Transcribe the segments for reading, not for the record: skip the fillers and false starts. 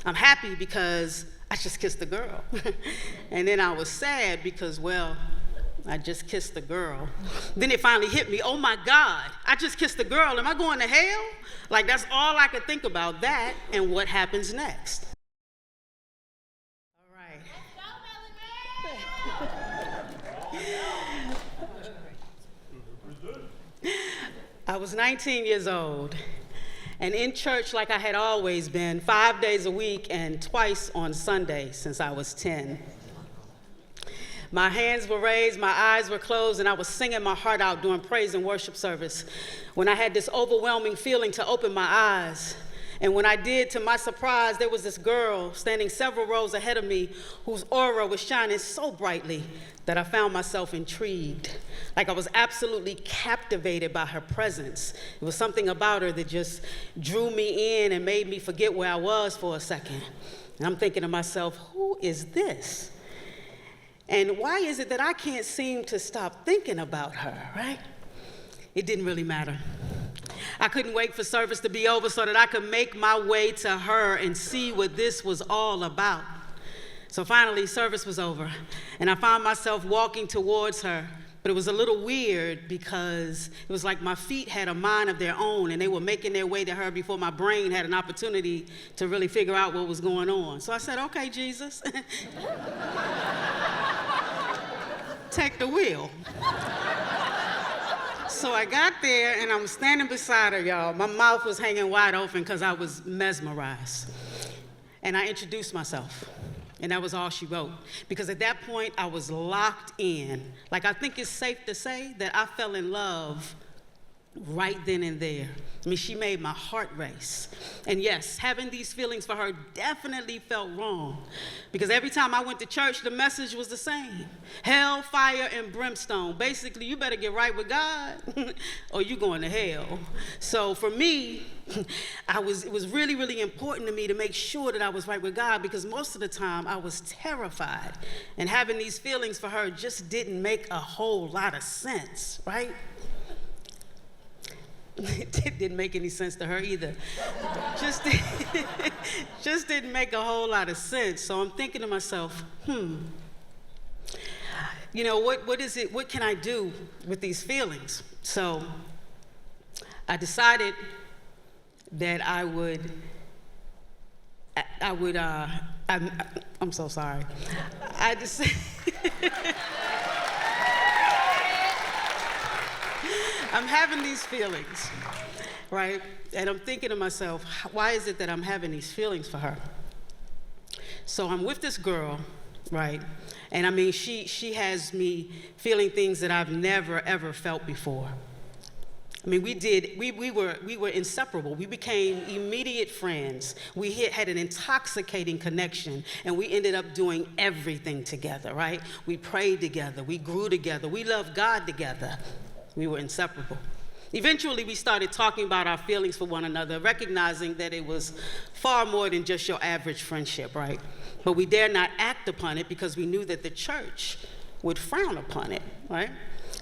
I'm happy because I just kissed a girl. And then I was sad because, well, I just kissed a girl. Then it finally hit me, oh my God, I just kissed a girl. Am I going to hell? Like, that's all I could think about, that and what happens next. All right. I was 19 years old, and in church like I had always been, 5 days a week and twice on Sunday since I was 10. My hands were raised, my eyes were closed, and I was singing my heart out during praise and worship service when I had this overwhelming feeling to open my eyes. And when I did, to my surprise, there was this girl standing several rows ahead of me whose aura was shining so brightly that I found myself intrigued. Like I was absolutely captivated by her presence. It was something about her that just drew me in and made me forget where I was for a second. And I'm thinking to myself, who is this? And why is it that I can't seem to stop thinking about her, right? It didn't really matter. I couldn't wait for service to be over so that I could make my way to her and see what this was all about. So finally, service was over, and I found myself walking towards her. But it was a little weird because it was like my feet had a mind of their own, and they were making their way to her before my brain had an opportunity to really figure out what was going on. So I said, okay, Jesus, take the wheel. So I got there, and I'm standing beside her, y'all. My mouth was hanging wide open because I was mesmerized. And I introduced myself, and that was all she wrote. Because at that point, I was locked in. Like, I think it's safe to say that I fell in love right then and there. I mean, she made my heart race. And yes, having these feelings for her definitely felt wrong, because every time I went to church, the message was the same. Hell, fire, and brimstone. Basically, you better get right with God or you're going to hell. So for me, it was really, really important to me to make sure that I was right with God, because most of the time I was terrified. And having these feelings for her just didn't make a whole lot of sense, right? It didn't make any sense to her either. Just didn't make a whole lot of sense. So I'm thinking to myself, you know, what is it, what can I do with these feelings? So I decided that I'm so sorry. I decided, I'm having these feelings, right? And I'm thinking to myself, why is it that I'm having these feelings for her? So I'm with this girl, right? And I mean, she has me feeling things that I've never, ever felt before. I mean, we were inseparable. We became immediate friends. We had an intoxicating connection, and we ended up doing everything together, right? We prayed together, we grew together, we loved God together. We were inseparable. Eventually, we started talking about our feelings for one another, recognizing that it was far more than just your average friendship, right? But we dared not act upon it because we knew that the church would frown upon it, right?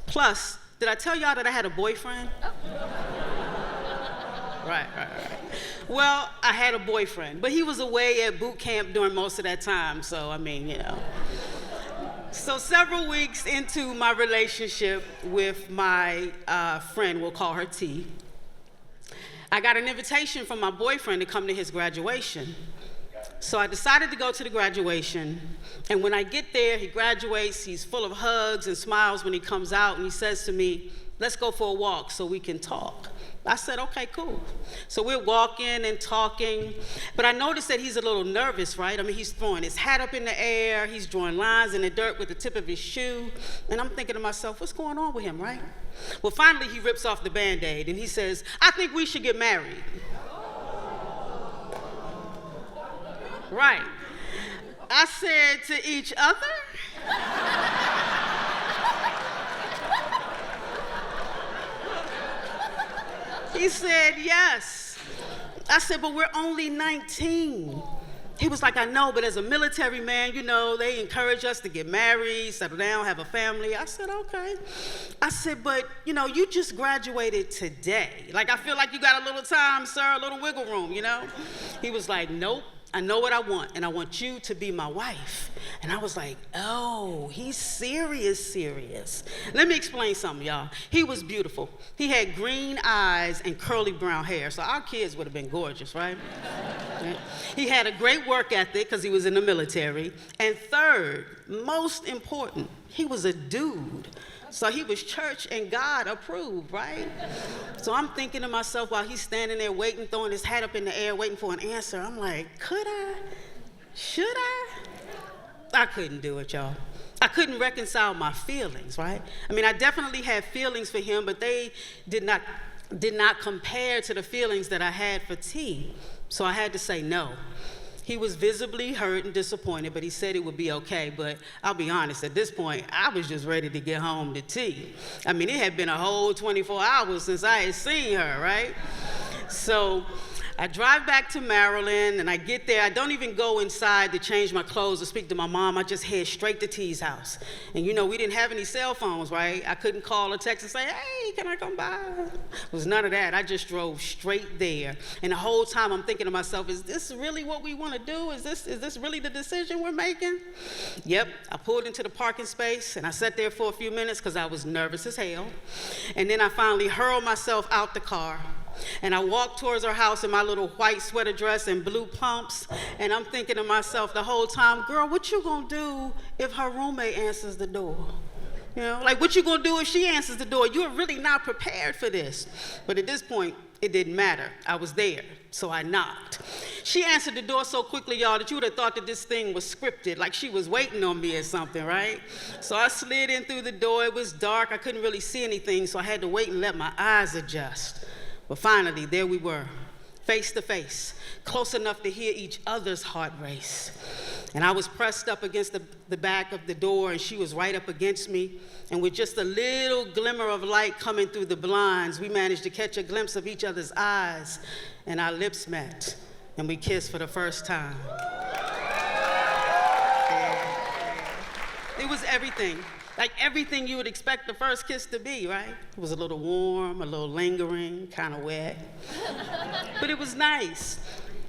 Plus, did I tell y'all that I had a boyfriend? Right. Well, I had a boyfriend, but he was away at boot camp during most of that time, so I mean, you know. So several weeks into my relationship with my friend, we'll call her T, I got an invitation from my boyfriend to come to his graduation. So I decided to go to the graduation, and when I get there, he graduates, he's full of hugs and smiles when he comes out, and he says to me, let's go for a walk so we can talk. I said, okay, cool. So we're walking and talking, but I noticed that he's a little nervous, right? I mean, he's throwing his hat up in the air, he's drawing lines in the dirt with the tip of his shoe, and I'm thinking to myself, what's going on with him, right? Well, finally, he rips off the Band-Aid, and he says, I think we should get married. Right. I said, to each other? He said, yes. I said, but we're only 19. He was like, I know, but as a military man, you know, they encourage us to get married, settle down, have a family. I said, okay. I said, but, you know, you just graduated today. Like, I feel like you got a little time, sir, a little wiggle room, you know? He was like, nope, I know what I want, and I want you to be my wife. And I was like, oh, he's serious. Let me explain something, y'all. He was beautiful. He had green eyes and curly brown hair, so our kids would have been gorgeous, right? He had a great work ethic because he was in the military. And third, most important, he was a dude. So he was church and God approved, right? So I'm thinking to myself while he's standing there waiting, throwing his hat up in the air, waiting for an answer. I'm like, could I? Should I? I couldn't do it, y'all. I couldn't reconcile my feelings, right? I mean, I definitely had feelings for him, but they did not compare to the feelings that I had for T. So I had to say no. He was visibly hurt and disappointed, but he said it would be okay. But I'll be honest, at this point, I was just ready to get home to T. I mean, it had been a whole 24 hours since I had seen her, right? So I drive back to Maryland, and I get there. I don't even go inside to change my clothes or speak to my mom. I just head straight to T's house. And you know, we didn't have any cell phones, right? I couldn't call or text and say, hey, can I come by? It was none of that. I just drove straight there. And the whole time I'm thinking to myself, is this really what we want to do? Is this really the decision we're making? Yep, I pulled into the parking space, and I sat there for a few minutes because I was nervous as hell. And then I finally hurled myself out the car. And I walked towards her house in my little white sweater dress and blue pumps, and I'm thinking to myself the whole time, girl, what you gonna do if her roommate answers the door? You know, like what you gonna do if she answers the door? You're really not prepared for this. But at this point, it didn't matter. I was there, so I knocked. She answered the door so quickly, y'all, that you would have thought that this thing was scripted, like she was waiting on me or something, right? So I slid in through the door. It was dark. I couldn't really see anything, so I had to wait and let my eyes adjust. But finally, there we were, face to face, close enough to hear each other's heart race. And I was pressed up against the back of the door, and she was right up against me. And with just a little glimmer of light coming through the blinds, we managed to catch a glimpse of each other's eyes, and our lips met, and we kissed for the first time. It was everything. Like everything you would expect the first kiss to be, right? It was a little warm, a little lingering, kind of wet. But it was nice.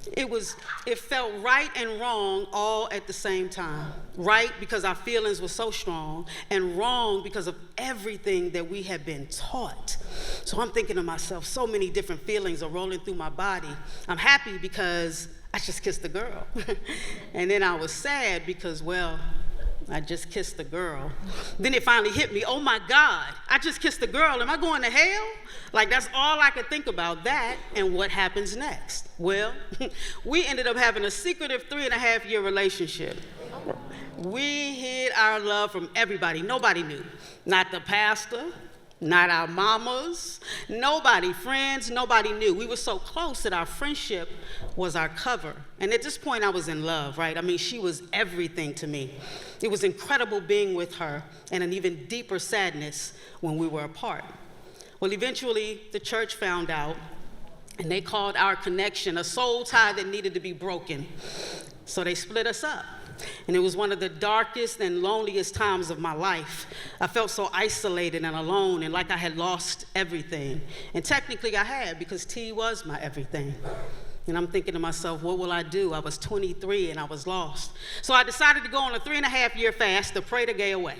It felt right and wrong all at the same time. Right because our feelings were so strong, and wrong because of everything that we had been taught. So I'm thinking to myself, so many different feelings are rolling through my body. I'm happy because I just kissed a girl. And then I was sad because, well, I just kissed a girl. Then it finally hit me, oh my God, I just kissed a girl. Am I going to hell? Like that's all I could think about, that and what happens next. Well, we ended up having a secretive 3.5-year relationship. We hid our love from everybody. Nobody knew. Not the pastor, not our mamas, nobody, friends, nobody knew. We were so close that our friendship was our cover. And at this point, I was in love, right? I mean, she was everything to me. It was incredible being with her, and an even deeper sadness when we were apart. Well, eventually, the church found out, and they called our connection a soul tie that needed to be broken. So they split us up. And it was one of the darkest and loneliest times of my life. I felt so isolated and alone and like I had lost everything. And technically I had, because T was my everything. And I'm thinking to myself, what will I do? I was 23 and I was lost. So I decided to go on a 3.5-year fast to pray the gay away,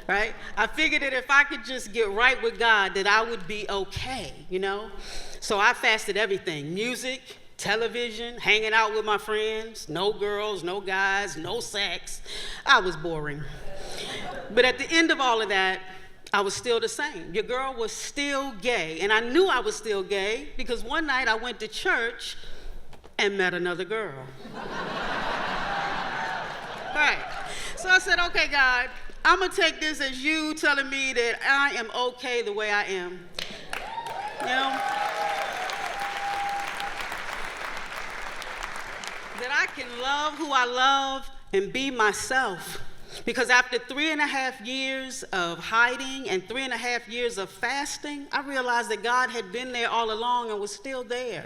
right? I figured that if I could just get right with God, that I would be okay, you know? So I fasted everything, music, television, hanging out with my friends, no girls, no guys, no sex. I was boring. But at the end of all of that, I was still the same. Your girl was still gay. And I knew I was still gay because one night I went to church and met another girl. Right. So I said, okay, God, I'm going to take this as you telling me that I am okay the way I am. You know? That I can love who I love and be myself. Because after 3.5 years of hiding and 3.5 years of fasting, I realized that God had been there all along and was still there.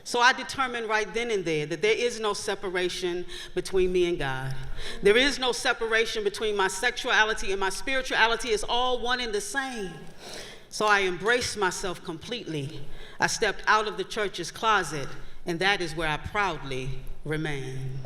So I determined right then and there that there is no separation between me and God. There is no separation between my sexuality and my spirituality. It's all one and the same. So I embraced myself completely. I stepped out of the church's closet and that is where I proudly remain.